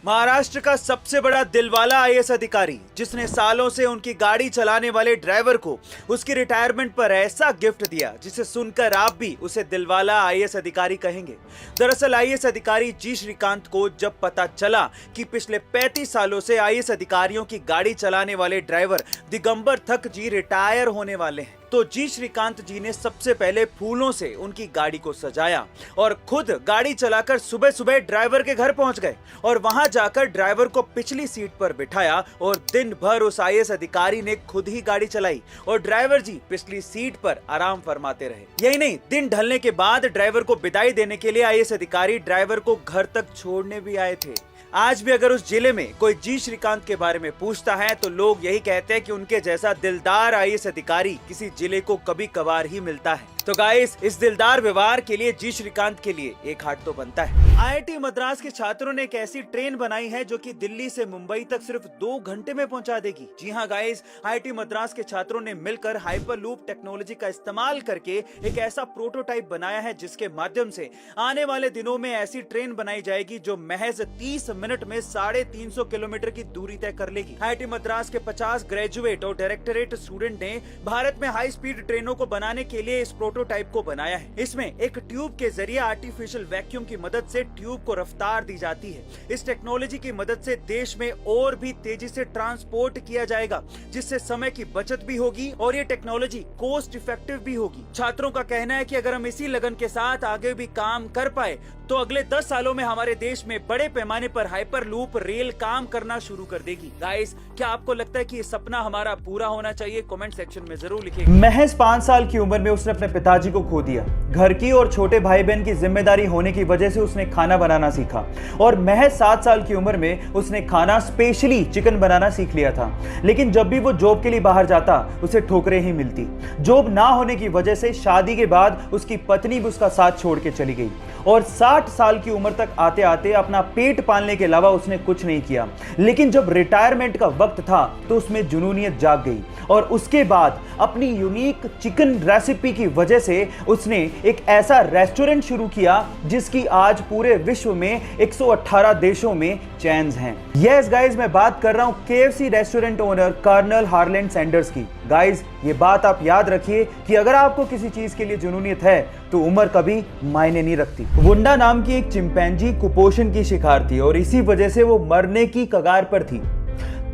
महाराष्ट्र का सबसे बड़ा दिलवाला आईएएस अधिकारी, जिसने सालों से उनकी गाड़ी चलाने वाले ड्राइवर को उसकी रिटायरमेंट पर ऐसा गिफ्ट दिया जिसे सुनकर आप भी उसे दिलवाला आईएएस अधिकारी कहेंगे। दरअसल आईएएस अधिकारी जी श्रीकांत को जब पता चला कि पिछले 35 सालों से आईएएस अधिकारियों की गाड़ी चलाने वाले ड्राइवर दिगंबर थक जी रिटायर होने वाले हैं, तो जी श्रीकांत जी ने सबसे पहले फूलों से उनकी गाड़ी को सजाया और खुद गाड़ी चलाकर सुबह सुबह ड्राइवर के घर पहुंच गए और वहां जाकर ड्राइवर को पिछली सीट पर बिठाया और दिन भर उस आईएएस अधिकारी ने खुद ही गाड़ी चलाई और ड्राइवर जी पिछली सीट पर आराम फरमाते रहे। यही नहीं, दिन ढलने के बाद ड्राइवर को विदाई देने के लिए आईएएस अधिकारी ड्राइवर को घर तक छोड़ने भी आए थे। आज भी अगर उस जिले में कोई जी श्रीकांत के बारे में पूछता है तो लोग यही कहते हैं कि उनके जैसा दिलदार आईएएस अधिकारी किसी जिले को कभी कभार ही मिलता है। तो गाइस, इस दिलदार व्यवहार के लिए जी श्रीकांत के लिए एक हाथ तो बनता है। आईआईटी मद्रास के छात्रों ने एक ऐसी ट्रेन बनाई है जो कि दिल्ली से मुंबई तक सिर्फ 2 घंटे में पहुंचा देगी। जी हाँ गाइस, आईआईटी मद्रास के छात्रों ने मिलकर हाइपरलूप टेक्नोलॉजी का इस्तेमाल करके एक ऐसा प्रोटोटाइप बनाया है जिसके माध्यम से आने वाले दिनों में ऐसी ट्रेन बनाई जाएगी जो महज 30 मिनट में 350 किलोमीटर की दूरी तय कर लेगी। आईआईटी मद्रास के 50 ग्रेजुएट और डायरेक्टरेट स्टूडेंट ने भारत में हाई स्पीड ट्रेनों को बनाने के लिए इस प्रोटोटाइप को बनाया है। इसमें एक ट्यूब के जरिए आर्टिफिशियल वैक्यूम की मदद से ट्यूब को रफ्तार दी जाती है। इस टेक्नोलॉजी की मदद से देश में और भी तेजी से ट्रांसपोर्ट किया जाएगा, जिससे समय की बचत भी होगी और ये टेक्नोलॉजी कॉस्ट इफेक्टिव भी होगी। छात्रों का कहना है कि अगर हम इसी लगन के साथ आगे भी काम कर पाए तो अगले 10 सालों में हमारे देश में बड़े पैमाने पर हाइपरलूप रेल काम करना शुरू कर देगी। गाइस, क्या आपको लगता है कि ये सपना हमारा पूरा होना चाहिए? कमेंट सेक्शन में जरूर लिखिएगा। महज 5 साल की उम्र में उसने अपने पिताजी को खो दिया। घर की और छोटे भाई बहन की जिम्मेदारी होने की वजह से उसने खाना बनाना सीखा और महज 7 साल की उम्र में उसने खाना स्पेशली चिकन बनाना सीख लिया था। लेकिन जब भी वो जॉब के लिए बाहर जाता उसे ठोकरें ही मिलती। जॉब ना होने की वजह से शादी के बाद उसकी पत्नी भी उसका साथ छोड़ के चली गई और 60 साल की उम्र तक आते आते अपना पेट पालने के अलावा उसने कुछ नहीं किया। लेकिन जब रिटायरमेंट का वक्त था तो उसमें जुनूनियत जाग गई और उसके बाद अपनी यूनिक चिकन रेसिपी की वजह से उसने एक ऐसा रेस्टोरेंट शुरू किया जिसकी आज पूरे विश्व में 118 देशों में चेन्स हैं। यस गाइस, मैं बात कर रहा हूं KFC restaurant owner colonel Harland Sanders की। गाइस, ये बात आप याद रखिए कि अगर आपको किसी चीज के लिए जुनूनियत है तो उम्र कभी मायने नहीं रखती। वुंडा नाम की एक चिंपैंजी कुपोषण की शिकार थी और इसी वजह से वो मरने की कगार पर थी।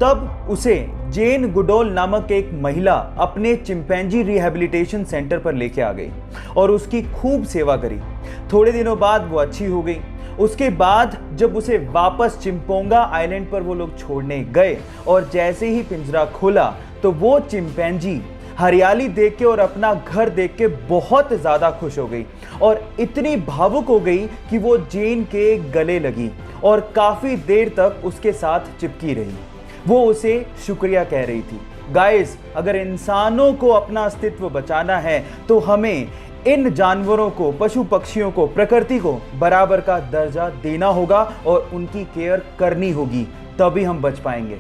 तब उसे जेन गुडोल नामक एक महिला अपने चिंपैंजी रिहैबिलिटेशन सेंटर पर लेके आ गई और उसकी खूब सेवा करी। थोड़े दिनों बाद वो अच्छी हो गई। उसके बाद जब उसे वापस चिंपोंगा आइलैंड पर वो लोग छोड़ने गए और जैसे ही पिंजरा खोला तो वो चिंपैंजी हरियाली देख के और अपना घर देख के बहुत ज्यादा खुश हो गई और इतनी भावुक हो गई कि वो जेन के गले लगी और काफी देर तक उसके साथ चिपकी रही। वो उसे शुक्रिया कह रही थी। गाइस, अगर इंसानों को अपना अस्तित्व बचाना है तो हमें इन जानवरों को, पशु पक्षियों को, प्रकृति को बराबर का दर्जा देना होगा और उनकी केयर करनी होगी, तभी हम बच पाएंगे।